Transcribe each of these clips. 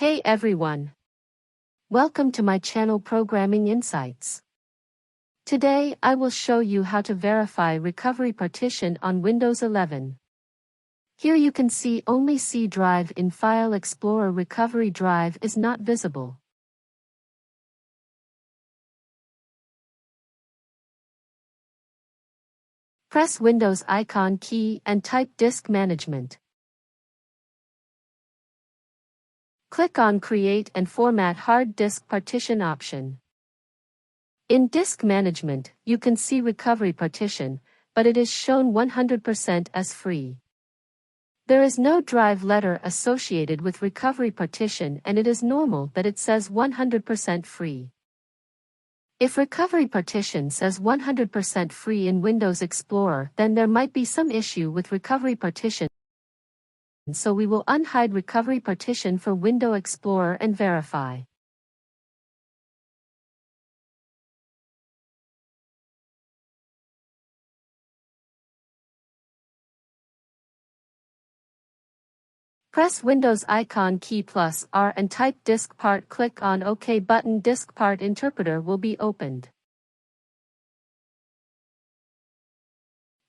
Hey everyone! Welcome to my channel Programming Insights. Today I will show you how to verify recovery partition on Windows 11. Here you can see only C drive in File Explorer. Recovery drive is not visible. Press Windows icon key and type Disk Management. Click on Create and Format Hard Disk Partition option. In Disk Management, you can see recovery partition, but it is shown 100% as free. There is no drive letter associated with recovery partition, and it is normal that it says 100% free. If recovery partition says 100% free in Windows Explorer, then there might be some issue with recovery partition. So we will unhide recovery partition for Windows Explorer and verify. Press Windows icon key plus R and type disk part. Click on OK button. Disk part interpreter will be opened.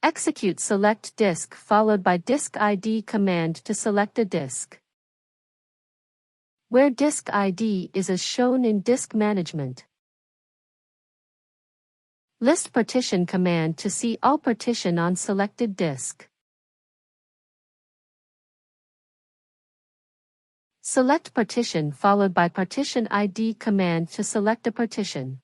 Execute select disk followed by disk ID command to select a disk. Where disk ID is as shown in Disk Management. List partition command to see all partition on selected disk. Select partition followed by partition ID command to select a partition.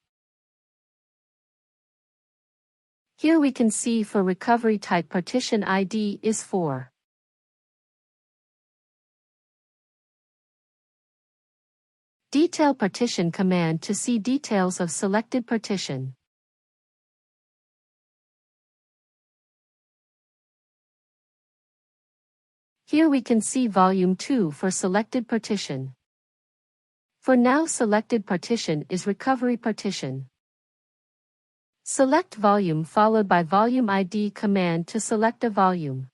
Here we can see for recovery type partition ID is 4. Detail partition command to see details of selected partition. Here we can see volume 2 for selected partition. For now selected partition is recovery partition. Select volume followed by volume ID command to select a volume.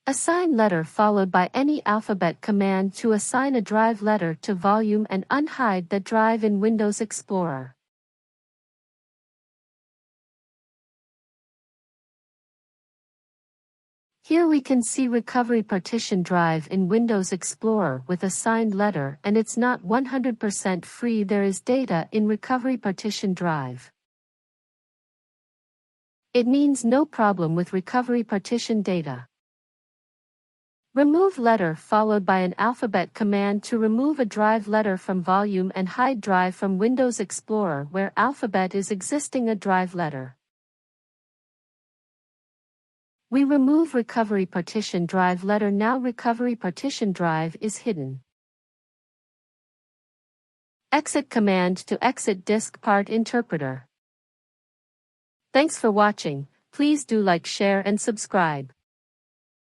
Assign letter followed by any alphabet command to assign a drive letter to volume and unhide that drive in Windows Explorer. Here we can see recovery partition drive in Windows Explorer with assigned letter, and it's not 100% free. There is data in recovery partition drive. It means no problem with recovery partition data. Remove letter followed by an alphabet command to remove a drive letter from volume and hide drive from Windows Explorer where alphabet is existing a drive letter. We remove recovery partition drive letter. Now recovery partition drive is hidden. Exit command to exit disk part interpreter. Thanks for watching. Please do like, share and subscribe.